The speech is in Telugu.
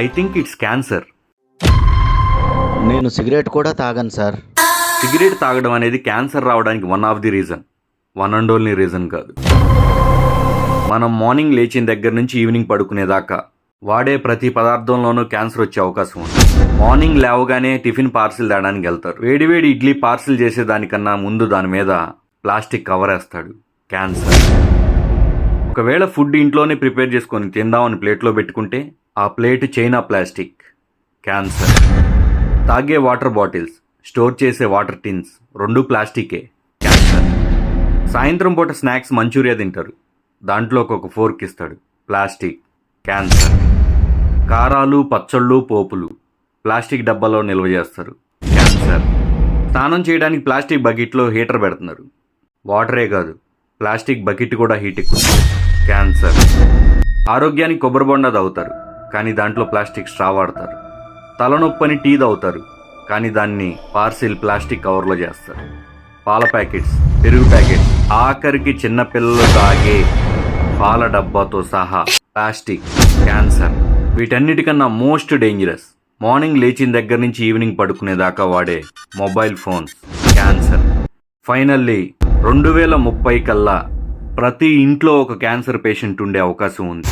I think it's cancer. నేను సిగరెట్ కూడా తాగను సార్. సిగరెట్ తాగడం అనేది క్యాన్సర్ రావడానికి one of the reason, one and only reason కాదు. మనం మార్నింగ్ లేచిన దగ్గర నుంచి ఈవినింగ్ పడుకునేదాకా వాడే ప్రతి పదార్థంలోనూ క్యాన్సర్ వచ్చే అవకాశం ఉంది. మార్నింగ్ లేవగానే టిఫిన్ పార్సిల్ తేడానికి వెళ్తారు. వేడివేడి ఇడ్లీ పార్సిల్ చేసేదానికన్నా ముందు దాని మీద ప్లాస్టిక్ కవర్ వేస్తాడు, క్యాన్సర్. ఒకవేళ ఫుడ్ ఇంట్లోనే ప్రిపేర్ చేసుకొని తిందామని ప్లేట్లో పెట్టుకుంటే ఆ ప్లేట్ చైనా ప్లాస్టిక్, క్యాన్సర్. తాగే వాటర్ బాటిల్స్, స్టోర్ చేసే వాటర్ టిన్స్ రెండు ప్లాస్టికే, క్యాన్సర్. సాయంత్రం పూట స్నాక్స్ మంచూరియా తింటారు, దాంట్లో ఒక ఫోర్క్ ఇస్తాడు, ప్లాస్టిక్, క్యాన్సర్. కారాలు, పచ్చళ్ళు, పోపులు ప్లాస్టిక్ డబ్బాలో నిల్వ చేస్తారు, క్యాన్సర్. స్నానం చేయడానికి ప్లాస్టిక్ బకెట్లో హీటర్ పెడుతున్నారు, వాటరే కాదు ప్లాస్టిక్ బకెట్ కూడా హీట్ ఎక్కుతుంది, క్యాన్సర్. ఆరోగ్యానికి కొబ్బరి బొండా తాగుతారు, కానీ దాంట్లో ప్లాస్టిక్ స్ట్రా వాడతారు. తలనొప్పని టీ తాగుతారు, కానీ దాన్ని పార్సిల్ ప్లాస్టిక్ కవర్లో చేస్తారు. పాల ప్యాకెట్స్, పెరుగు ప్యాకెట్స్, ఆఖరికి చిన్నపిల్లలు తాగే పాల డబ్బాతో సహా ప్లాస్టిక్, క్యాన్సర్. వీటన్నిటికన్నా మోస్ట్ డేంజరస్ మార్నింగ్ లేచిన దగ్గర నుంచి ఈవినింగ్ పడుకునేదాకా వాడే మొబైల్ ఫోన్స్, క్యాన్సర్. ఫైనల్లీ 2030 కల్లా ప్రతి ఇంట్లో ఒక క్యాన్సర్ పేషెంట్ ఉండే అవకాశం ఉంది.